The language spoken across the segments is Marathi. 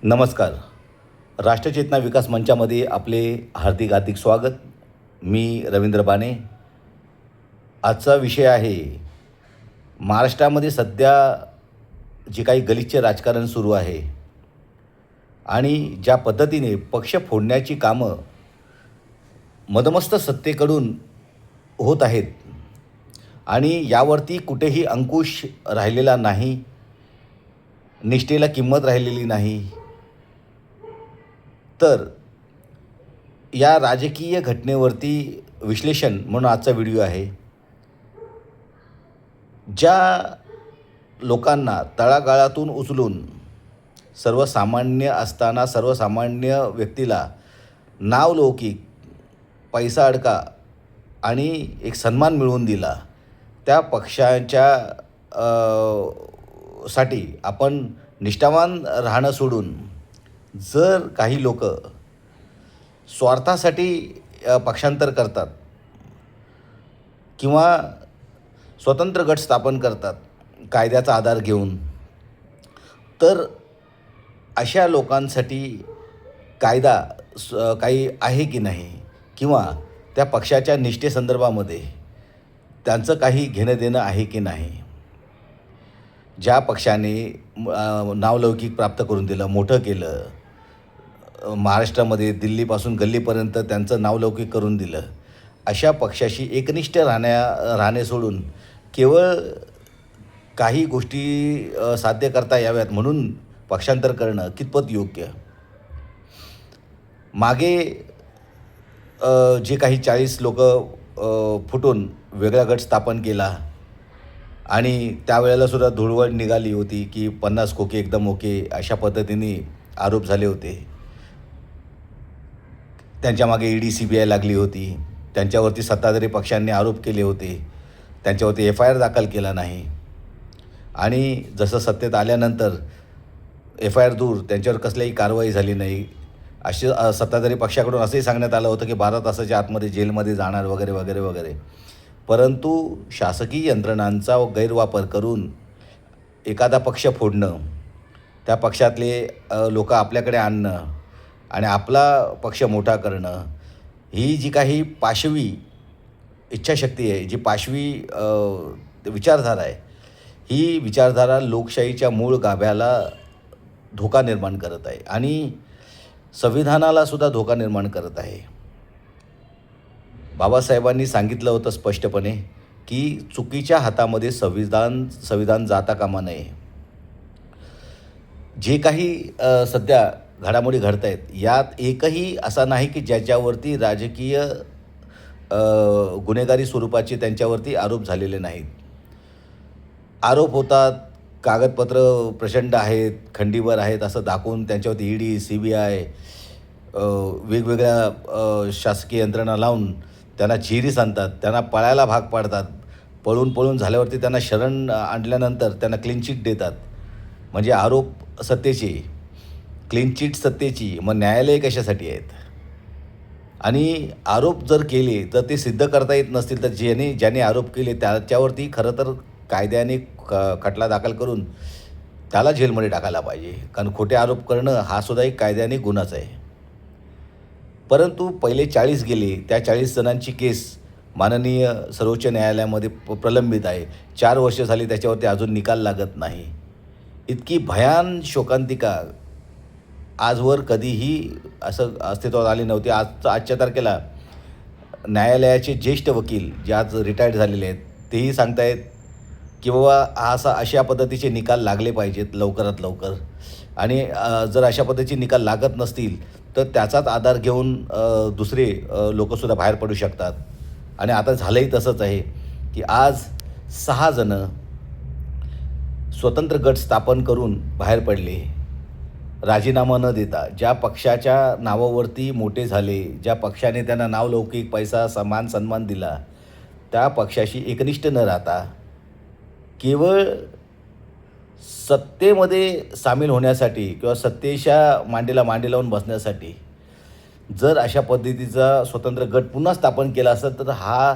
नमस्कार. राष्ट्रचेतना विकास मंचामध्ये आपले हार्दिक हार्दिक स्वागत. मी रवींद्र बाणे. आजचा विषय आहे महाराष्ट्रामध्ये सध्या जे काही गलिच्छ राजकारण सुरू आहे आणि ज्या पद्धतीने पक्ष फोडण्याची कामं मदमस्त सत्तेकडून होत आहेत आणि यावरती कुठेही अंकुश राहिलेला नाही, निष्ठेला किंमत राहिलेली नाही. तर या राजकीय घटनेवरती विश्लेषण म्हणून आजचा व्हिडिओ आहे. ज्या लोकांना तळागाळातून उचलून सर्वसामान्य असताना सर्वसामान्य व्यक्तीला नावलौकिक, पैसा अडका आणि एक सन्मान मिळवून दिला, त्या पक्षाच्या साठी आपण निष्ठावान राहणं सोडून जर काही लोक स्वार्थासाठी पक्षांतर करतात किंवा स्वतंत्र गट स्थापन करतात कायद्याचा आधार घेऊन, तर अशा लोकांसाठी कायदा काही आहे की नाही किंवा त्या पक्षाच्या निष्ठेसंदर्भामध्ये त्यांचं काही घेणं देणं आहे की नाही. ज्या पक्षाने नावलौकिक प्राप्त करून दिलं, मोठं केलं, महाराष्ट्रामध्ये दिल्लीपासून गल्लीपर्यंत त्यांचं नावलौकिक करून दिलं, अशा पक्षाशी एकनिष्ठ राहणे सोडून केवळ काही गोष्टी साध्य करता याव्यात म्हणून पक्षांतर करणं कितपत योग्य. मागे जे काही 40 लोक फुटून वेगळा गट स्थापन केला आणि त्यावेळेलासुद्धा धुळवड निघाली होती की 50 खोके एकदम ओके अशा पद्धतीने आरोप झाले होते. त्यांच्यामागे ईडी CBI लागली होती. त्यांच्यावरती सत्ताधारी पक्षांनी आरोप केले होते. त्यांच्यावरती FIR दाखल केला नाही आणि जसं सत्तेत आल्यानंतर FIR दूर, त्यांच्यावर कसल्याही कारवाई झाली नाही. असे सत्ताधारी पक्षाकडून असंही सांगण्यात आलं होतं की 12 तासाच्या आतमध्ये जेलमध्ये जाणार वगैरे वगैरे वगैरे. परंतु शासकीय यंत्रणांचा गैरवापर करून एखादा पक्ष फोडणं, त्या पक्षातले लोक आपल्याकडे आणणं आणि आपला पक्ष मोठा करणं, ही जी काही पाशवी इच्छाशक्ती आहे, जी पाशवी विचारधारा आहे, ही विचारधारा लोकशाहीच्या मूळ गाभ्याला धोका निर्माण करत आहे आणि संविधानालासुद्धा धोका निर्माण करत आहे. बाबासाहेबांनी सांगितलं होतं स्पष्टपणे की चुकीच्या हातामध्ये संविधान जाता कामा नये. जे काही सध्या घडामोडी घडत आहेत यात एकही असा नाही की ज्याच्यावरती राजकीय गुन्हेगारी स्वरूपाचे त्यांच्यावरती आरोप झालेले नाहीत. आरोप होतात, कागदपत्र प्रचंड आहेत, खंडीवर आहेत असं दाखवून त्यांच्यावरती ईडी CBI वेगवेगळ्या शासकीय यंत्रणा लावून त्यांना चिरीस आणतात, त्यांना पळायला भाग पाडतात. पळून झाल्यावरती त्यांना शरण आणल्यानंतर त्यांना क्लीन चिट देतात. म्हणजे आरोप सत्तेची, क्लीन चिट सत्तेची, मग न्यायालय कशासाठी आहेत. आणि आरोप जर केले तर ते सिद्ध करता येत नसतील तर ज्याने आरोप केले त्याच्यावरती खरं तर कायद्याने खटला दाखल करून त्याला जेलमध्ये टाकायला पाहिजे, कारण खोटे आरोप करणं हा सुद्धा एक कायद्याने गुन्हाच आहे. परंतु पहिले 40 गेले, त्या 40 जणांची केस माननीय सर्वोच्च न्यायालयामध्ये प्रलंबित आहे. 4 वर्ष झाली त्याच्यावरती अजून निकाल लागत नाही. इतकी भयान शोकांतिका आजवर कधीही असं अस्तित्वात आली नव्हती. आजच्या तारखेला न्यायालयाचे ज्येष्ठ वकील जे आज रिटायर्ड झालेले आहेत तेही सांगतायत की बाबा अशा पद्धतीचे निकाल लागले पाहिजेत लवकरात लवकर. आणि जर अशा पद्धतीचे निकाल लागत नसतील तर त्याचाच आधार घेऊन दुसरे लोकसुद्धा बाहेर पडू शकतात. आणि आता झालंही तसंच आहे की आज 6 जणं स्वतंत्र गट स्थापन करून बाहेर पडले, राजीनामा न देता. ज्या पक्षाच्या नावावरती मोठे झाले, ज्या पक्षाने त्यांना नावलौकिक, पैसा, सन्मान दिला, त्या पक्षाशी एकनिष्ठ न राहता केवळ सत्तेमध्ये सामील होण्यासाठी किंवा सत्तेच्या मांडीला मांडी लावून बसण्यासाठी जर अशा पद्धतीचा स्वतंत्र गट पुन्हा स्थापन केला असेल तर हा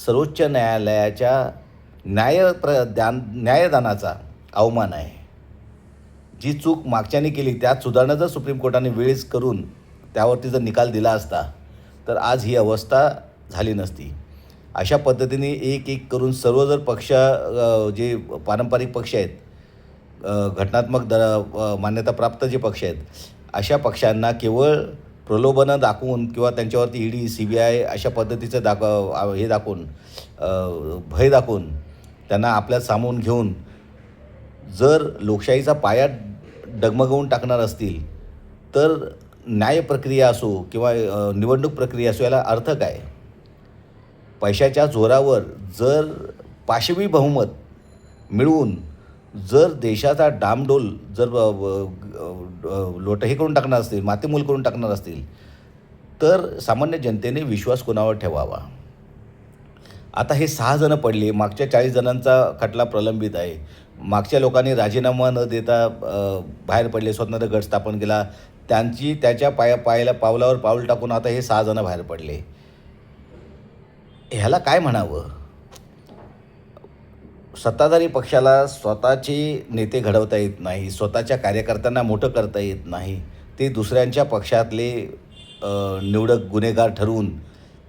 सर्वोच्च न्यायालयाच्या न्यायदानाचा अवमान आहे. जी चूक मागच्याने केली त्यात सुधारणा जर सुप्रीम कोर्टाने वेळेस करून त्यावरती जर निकाल दिला असता तर आज ही अवस्था झाली नसती. अशा पद्धतीने एक एक करून सर्व जर पक्ष जे पारंपरिक पक्ष आहेत, घटनात्मक मान्यताप्राप्त जे पक्ष आहेत, अशा पक्षांना केवळ प्रलोभनं दाखवून किंवा त्यांच्यावरती ईडी CBI अशा पद्धतीचं हे दाखवून भय दाखवून त्यांना आपल्यात सामावून घेऊन जर लोकशाहीचा पाया डगमगवून टाकणार असतील तर न्याय प्रक्रिया असो किंवा निवडणूक प्रक्रिया असो याला अर्थ काय? पैशाच्या जोरावर जर पाशवी बहुमत मिळवून जर देशाचा डामडोल जर हे करून टाकणार असतील, मातीमोल करून टाकणार असतील तर सामान्य जनतेने विश्वास कोणावर ठेवावा? आता हे 6 जणं पडले, मागच्या 40 जणांचा खटला प्रलंबित आहे. मागच्या लोकांनी राजीनामा न देता बाहेर पडले, स्वतंत्र गट स्थापन केला, त्याच्या पावलावर पाऊल टाकून आता हे 6 जणं बाहेर पडले. ह्याला काय म्हणावं? सत्ताधारी पक्षाला स्वतःचे नेते घडवता येत नाही, स्वतःच्या कार्यकर्त्यांना मोठं करता येत नाही. ते दुसऱ्यांच्या पक्षातले निवडक गुन्हेगार ठरवून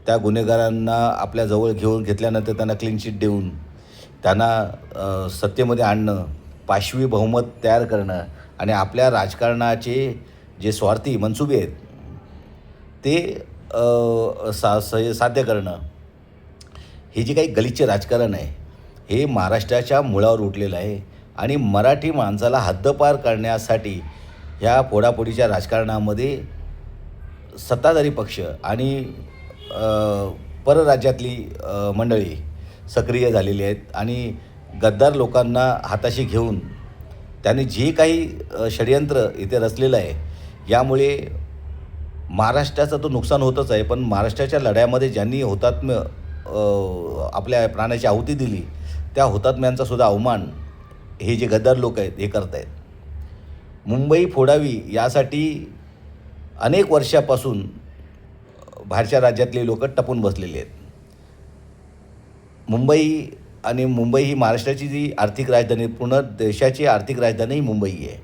त्या गुन्हेगारांना आपल्या जवळ घेतल्यानंतर त्यांना क्लीन चिट देऊन त्यांना सत्तेमध्ये आणणं, पाशवी बहुमत तयार करणं आणि आपल्या राजकारणाचे जे स्वार्थी मनसुबे आहेत ते साध्य करणं, हे जे काही गलिच्छ राजकारण आहे हे महाराष्ट्राच्या मुळावर उठलेलं आहे. आणि मराठी माणसाला हद्दपार करण्यासाठी ह्या फोडाफोडीच्या राजकारणामध्ये सत्ताधारी पक्ष आणि परराज्यातली मंडळी सक्रिय झालेली आहेत आणि गद्दार लोकांना हाताशी घेऊन त्यांनी जे काही षडयंत्र इथे रचलेलं आहे यामुळे महाराष्ट्राचं तो नुकसान होतच आहे. पण महाराष्ट्राच्या लढ्यामध्ये ज्यांनी हुतात्म्य आपल्या प्राणाची आहुती दिली त्या हुतात्म्यांचा सुद्धा अवमान हे जे गद्दार लोक आहेत हे करत आहेत. मुंबई फोडावी यासाठी अनेक वर्षापासून बाहेरच्या राज्यातले लोक टपून बसलेले आहेत. मुंबई ही महाराष्ट्राची जी आर्थिक राजधानी, पूर्ण देशाची आर्थिक राजधानी ही मुंबई आहे.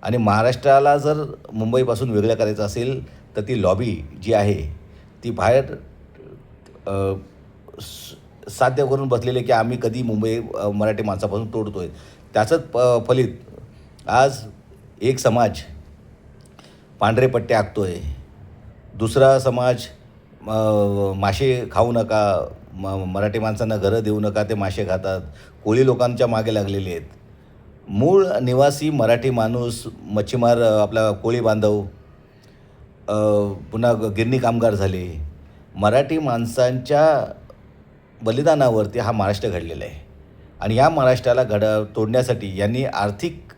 आणि महाराष्ट्राला जर मुंबईपासून वेगळं करायचं असेल तर ती लॉबी जी आहे ती बाहेर साध्य करून बसलेले की आम्ही कधी मुंबई मराठी माणसापासून तोडतो आहे. त्याचंच फलित आज एक समाज पांढरे पट्टे आखतो आहे, दुसरा समाज मासे खाऊ नका, मराठी माणसांना घरं देऊ नका, ते मासे खातात, कोळी लोकांच्या मागे लागलेले आहेत. मूळ निवासी मराठी माणूस, मच्छीमार, आपला कोळी बांधव, पुन्हा गिरणी कामगार झाले. मराठी माणसांच्या बलिदानावरती हा महाराष्ट्र घडलेला आहे. आणि या महाराष्ट्राला तोडण्यासाठी यांनी आर्थिक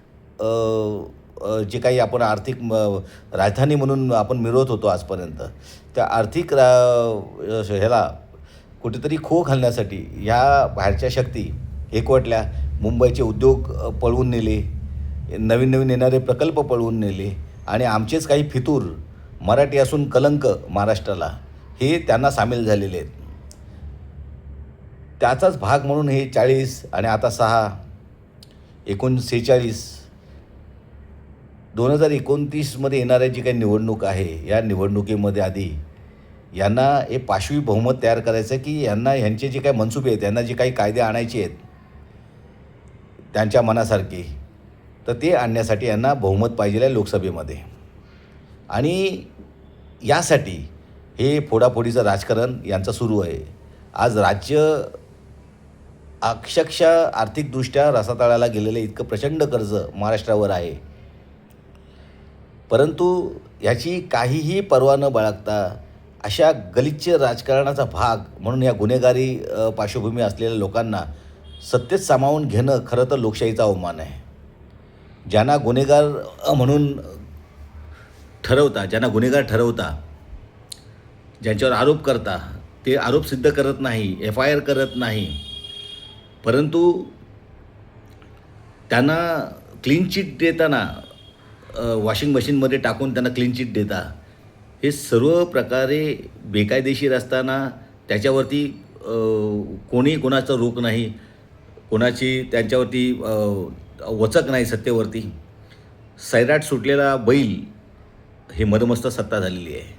जे काही आपण आर्थिक राजधानी म्हणून आपण मिळवत होतो आजपर्यंत, त्या आर्थिक ह्याला कुठेतरी खो घालण्यासाठी ह्या बाहेरच्या शक्ती एकवटल्या. मुंबईचे उद्योग पळवून नेले, नवीन नवीन येणारे प्रकल्प पळवून नेले आणि आमचेच काही फितूर मराठी असून कलंक महाराष्ट्राला हे त्यांना सामील झालेले आहेत. त्याचाच भाग म्हणून हे 40 आणि आता 6 एकूण 46 2029मध्ये येणाऱ्या जी काही निवडणूक आहे या निवडणुकीमध्ये आधी यांना हे पाशवी बहुमत तयार करायचं की ह्यांचे जे काही मनसुबे आहेत, यांना जे काही कायदे आणायचे आहेत त्यांच्या मनासारखे, तर ते आणण्यासाठी यांना बहुमत पाहिजे आहे लोकसभेमध्ये. आणि यासाठी हे फोडाफोडीचं राजकारण यांचं सुरू आहे. आज राज्य अक्षरशः आर्थिकदृष्ट्या रसातळाला गेलेलं इतकं प्रचंड कर्ज महाराष्ट्रावर आहे. परंतु याची काहीही पर्वा न बाळगता अशा गलिच्छ राजकारणाचा भाग म्हणून या गुन्हेगारी पार्श्वभूमी असलेल्या लोकांना सत्तेत सामावून घेणं खरं तर लोकशाहीचा अवमान आहे. ज्यांना गुन्हेगार म्हणून ठरवता, ज्यांना गुन्हेगार ठरवता, ज्यांच्यावर आरोप करता, ते आरोप सिद्ध करत नाही, FIR करत नाही, परंतु त्यांना क्लीन चिट देताना वॉशिंग मशीनमध्ये टाकून त्यांना क्लीन चिट देता, हे सर्व प्रकारे बेकायदेशीर असताना त्याच्यावरती कोणी कोणाचं रोख नाही, कोणाची त्यांच्यावरती वचक नाही सत्तेवरती. सैराट सुटलेला बैल हे मदमस्त सत्ता झालेली आहे.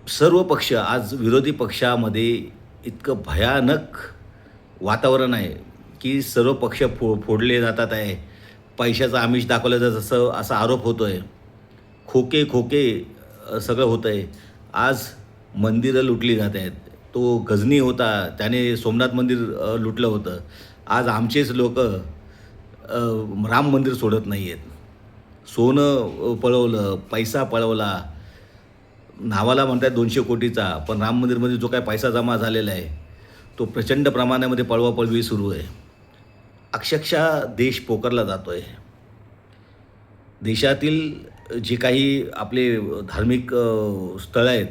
सर्व पक्ष आज विरोधी पक्षामध्ये इतकं भयानक वातावरण आहे की सर्व पक्ष फोडले जातात आहे. पैशाचं आमिष दाखवलं जातं जसं असा आरोप होतो आहे. खोके सगळं होतं आहे. आज मंदिरं लुटली जात आहेत. तो गजनी होता त्याने सोमनाथ मंदिर लुटलं होतं. आज आमचेच लोक राम मंदिर सोडत नाही आहेत. सोनं पळवलं, पैसा पळवला, नावाला म्हणतात 200 कोटीचा, पण राम मंदिरमध्ये जो काही पैसा जमा झालेला आहे तो प्रचंड प्रमाणामध्ये पळवापळवी सुरू आहे. अक्षरशः देश पोकारला जातो आहे. देशातील जे काही आपले धार्मिक स्थळं आहेत,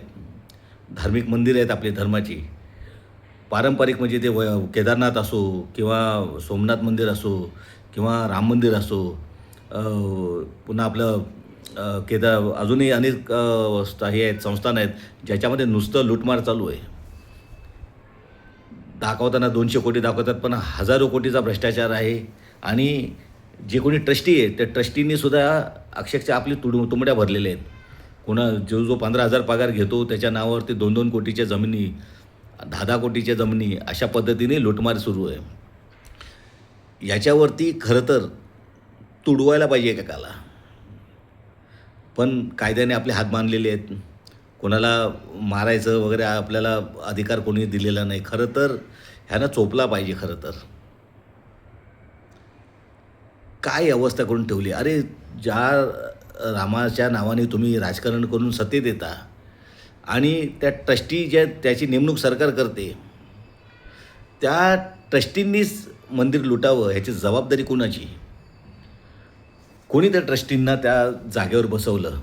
धार्मिक मंदिरं आहेत आपली धर्माची, पारंपरिक म्हणजे ते केदारनाथ असो किंवा सोमनाथ मंदिर असो किंवा राम मंदिर असो, पुन्हा आपलं अजूनही अनेक हे आहेत, संस्थान आहेत ज्याच्यामध्ये नुसतं लूटमार चालू आहे. दाखवताना 200 कोटी दाखवतात पण हजारो कोटीचा भ्रष्टाचार आहे. आणि जे कोणी ट्रस्टी आहेत त्या ट्रस्टींनीसुद्धा अक्षरशः आपली तुंबड्या भरलेल्या आहेत. जो 15,000 पगार घेतो त्याच्या नावावरती 2-2 कोटीच्या जमिनी, 10-10 कोटीच्या जमिनी, अशा पद्धतीने लूटमार सुरू आहे. याच्यावरती खरं तर तुडवायला पाहिजे एकेकाला, पण कायद्याने आपले हात बांधलेले आहेत. कोणाला मारायचं वगैरे आपल्याला अधिकार कोणी दिलेला नाही. खरं तर ह्यानं चोपला पाहिजे. खरं तर काय अवस्था करून ठेवली. अरे ज्या रामाच्या नावाने तुम्ही राजकारण करून सत्तेत येता आणि त्या ट्रस्टी ज्या त्याची नेमणूक सरकार करते, त्या ट्रस्टींनीच मंदिर लुटावं ह्याची जबाबदारी कोणाची? कोणी त्या ट्रस्टींना त्या जागेवर बसवलं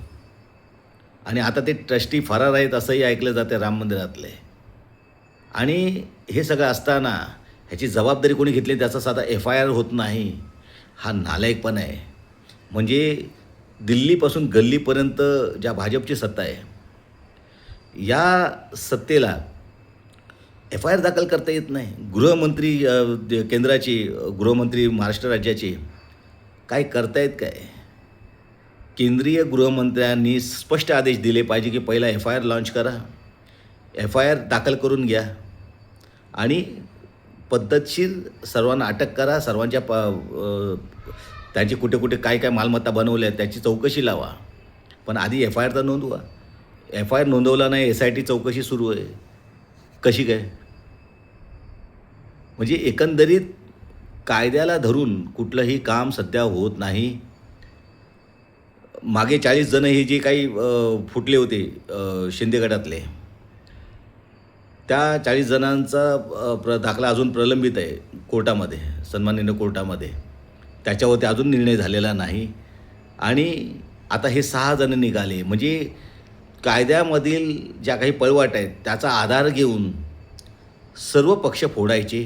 आणि आता ते ट्रस्टी फरार आहेत असंही ऐकलं जातं राम मंदिरातले. आणि हे सगळं असताना ह्याची जबाबदारी कोणी घेतली त्याचा साधा FIR होत नाही. हा नालायकपणा आहे. म्हणजे दिल्लीपासून गल्लीपर्यंत ज्या भाजपची सत्ता आहे, या सत्तेला FIR दाखल करता येत नाही. गृहमंत्री केंद्राचे गृहमंत्री महाराष्ट्र राज्याचे काय करतायत काय? केंद्रीय गृहमंत्र्यांनी स्पष्ट आदेश दिले पाहिजे की पहिला FIR लॉन्च करा, FIR दाखल करून घ्या आणि पद्धतशीर सर्वांना अटक करा. सर्वांच्या त्यांची कुठे कुठे काय काय मालमत्ता बनवल्या त्याची चौकशी लावा. पण आधी FIR तर नोंदवा. FIR नोंदवला नाही, SIT चौकशी सुरू आहे. कशी काय? म्हणजे एकंदरीत कायद्याला धरून कुठलंही काम सध्या होत नाही. मागे 40 जण हे जे काही फुटले होते शिंदे गटातले, त्या 40 जणांचा दाखला अजून प्रलंबित आहे कोर्टामध्ये, सन्माननीय कोर्टामध्ये. त्याच्यावरती अजून निर्णय झालेला नाही. आणि आता हे 6 जण निघाले. म्हणजे कायद्यामधील ज्या काही पळवाट आहेत त्याचा आधार घेऊन सर्व पक्ष फोडायचे,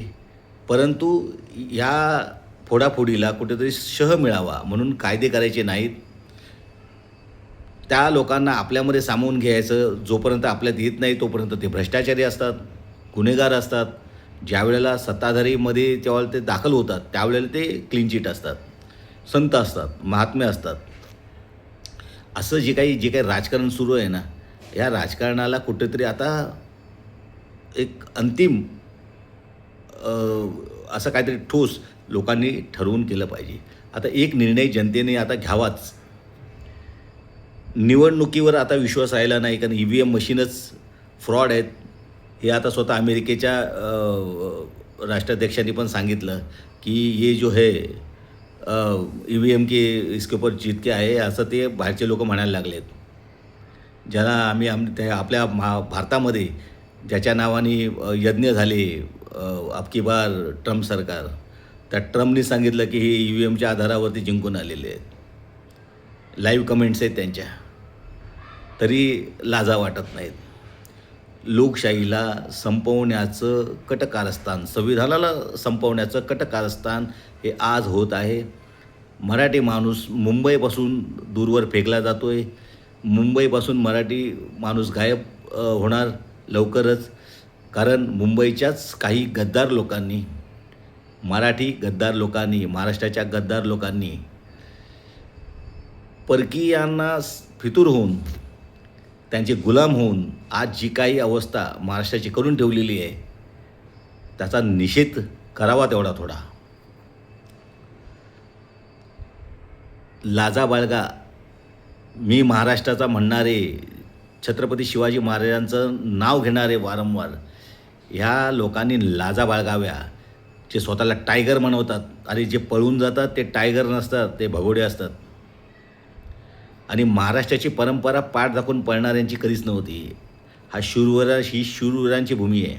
परंतु या फोडाफोडीला कुठेतरी शह मिळावा म्हणून कायदे करायचे नाहीत. त्या लोकांना आपल्यामध्ये सामावून घ्यायचं. जोपर्यंत आपल्यात येत नाही तोपर्यंत ते भ्रष्टाचारी असतात, गुन्हेगार असतात. ज्या वेळेला सत्ताधारीमध्ये त्यावेळेला ते दाखल होतात त्यावेळेला ते क्लीन चिट असतात, संत असतात, महात्मे असतात. असं जे काही राजकारण सुरू आहे ना, या राजकारणाला कुठेतरी आता एक अंतिम असं काहीतरी ठोस लोकांनी ठरवून केलं पाहिजे. आता एक निर्णय जनतेने आता घ्यावाच. निवडणुकीवर आता विश्वास राहिला नाही, कारण EVM मशीनच फ्रॉड आहेत. हे आता स्वतः अमेरिकेच्या राष्ट्राध्यक्षांनी पण सांगितलं की ये जो है EVM के इसके ऊपर जीत के आहे, असं ते बाहेरचे लोक म्हणायला लागलेत. ज्याला आपल्या भारतामध्ये ज्याच्या नावाने यज्ञ झाले अबकी बार ट्रम्प सरकार, त्या ट्रम्पनी सांगितलं की हे EVMच्या आधारावरती जिंकून आलेले आहेत. लाईव्ह कमेंट्स आहेत त्यांच्या, तरी लाजा वाटत नाहीत. लोकशाहीला संपवण्याचं कटकारस्थान, संविधानाला संपवण्याचं कटकारस्थान हे आज होत आहे. मराठी माणूस मुंबईपासून दूरवर फेकला जातो आहे. मुंबईपासून मराठी माणूस गायब होणार लवकरच, कारण मुंबईच्याच काही गद्दार लोकांनी मराठी गद्दार लोकांनी, महाराष्ट्राच्या गद्दार लोकांनी परकीयांना फितूर होऊन, त्यांचे गुलाम होऊन आज जी काही अवस्था महाराष्ट्राची करून ठेवलेली आहे, त्याचा निषेध करावा तेवढा थोडा. लाजा बाळगा, मी महाराष्ट्राचा म्हणणारे, छत्रपती शिवाजी महाराजांचं नाव घेणारे वारंवार, ह्या लोकांनी लाजा बाळगाव्या. जे स्वतःला टायगर म्हणवतात आणि जे पळून जातात ते टायगर नसतात, ते भगोडे असतात. आणि महाराष्ट्राची परंपरा पाठ दाखवून पळणाऱ्यांची कधीच नव्हती. ही शूरवीरांची भूमी आहे.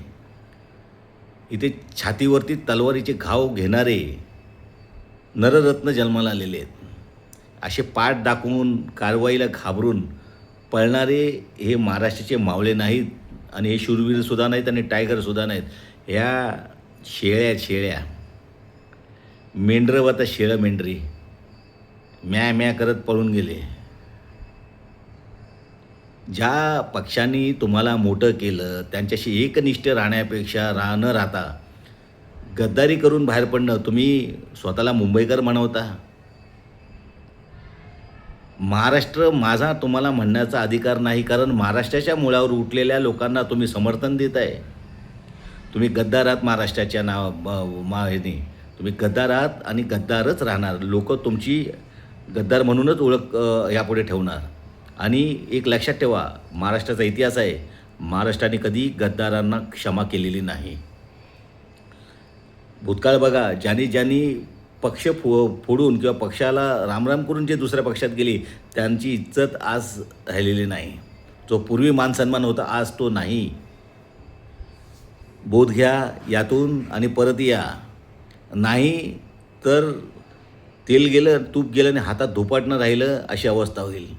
इथे छातीवरती तलवारीचे घाव घेणारे नररत्न जन्माला आलेले आहेत. असे पाठ दाखवून, कारवाईला घाबरून पळणारे हे महाराष्ट्राचे मावळे नाहीत आणि हे शूरवीरसुद्धा नाहीत आणि टायगरसुद्धा नाहीत. ह्या शेळ्या मेंढरं व आता शेळं मेंढरी म्या म्या करत पळून गेले. ज्या पक्षांनी तुम्हाला मोठं केलं त्यांच्याशी एकनिष्ठ राहण्यापेक्षा न राहता गद्दारी करून बाहेर पडणं, तुम्ही स्वतःला मुंबईकर म्हणवता. महाराष्ट्र माझा तुम्हाला म्हणण्याचा अधिकार नाही, कारण महाराष्ट्राच्या मुळावर उठलेल्या लोकांना तुम्ही समर्थन देत आहे. तुम्ही गद्दार आहात महाराष्ट्राच्या ह्याने. तुम्ही गद्दार आहात आणि गद्दारच राहणार. लोक तुमची गद्दार म्हणूनच ओळख यापुढे ठेवणार. आणि एक लक्षात ठेवा, महाराष्ट्राचा इतिहास आहे, महाराष्ट्राने कधी गद्दारांना क्षमा केलेली नाही. भूतकाळ बघा, ज्यांनी पक्ष फोडून किंवा पक्षाला रामराम करून जे दुसऱ्या पक्षात गेले, त्यांची इज्जत आज राहिलेली नाही. जो पूर्वी मानसन्मान होता आज तो नाही. बोध घ्या यातून आणि परत या. नाही तर तेल गेलं, तूप गेलं आणि हातात धुपाटणं राहिलं, अशी अवस्था होईल.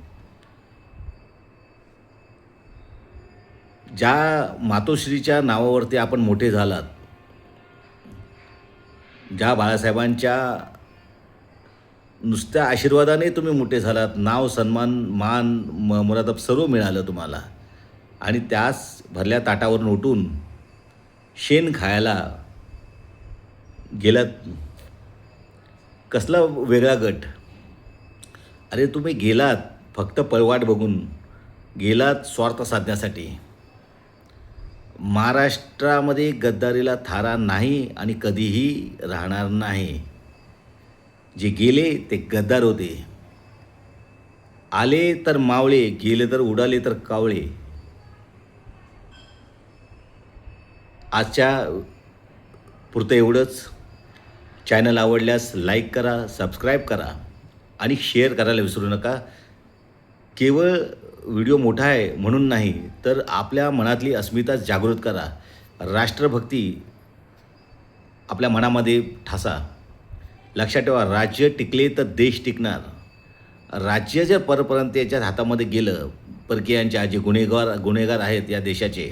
ज्या मातोश्रीच्या नावावरती आपण मोठे झालात, ज्या बाळासाहेबांच्या नुसत्या आशीर्वादाने तुम्ही मोठे झालात, नाव, सन्मान, मान, मुरादब सर्व मिळालं तुम्हाला, आणि त्याच भरल्या ताटावरून उठून शेण खायला गेलात. कसला वेगळा गट. अरे तुम्ही गेलात फक्त पळवाट बघून, गेलात स्वार्थ साधण्यासाठी. महाराष्ट्रामध्ये गद्दारीला थारा नाही आणि कधीही राहणार नाही. जे गेले ते गद्दार होते. आले तर मावळे, गेले तर उडाले तर कावळे. आजच्या पुरतं एवढंच. चॅनल आवडल्यास लाईक करा, सबस्क्राईब करा आणि शेअर करायला विसरू नका. केवळ व्हिडिओ मोठा आहे म्हणून नाही, तर आपल्या मनातली अस्मिता जागृत करा. राष्ट्रभक्ती आपल्या मनामध्ये ठसा. लक्षात ठेवा, राज्य टिकले तर देश टिकणार. राज्य जर परप्रांतीयाच्या हातामध्ये गेलं, परकीयांच्या जे गुन्हेगार आहेत या देशाचे,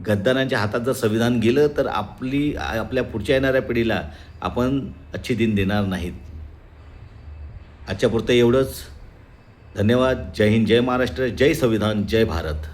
गद्दारांच्या हातात जर संविधान गेलं, तर आपल्या पुढच्या येणाऱ्या पिढीला आपण अच्छे दिन देणार नाहीत. आजच्या पुरतं एवढंच. धन्यवाद. जय हिंद, जय महाराष्ट्र, जय संविधान, जय भारत.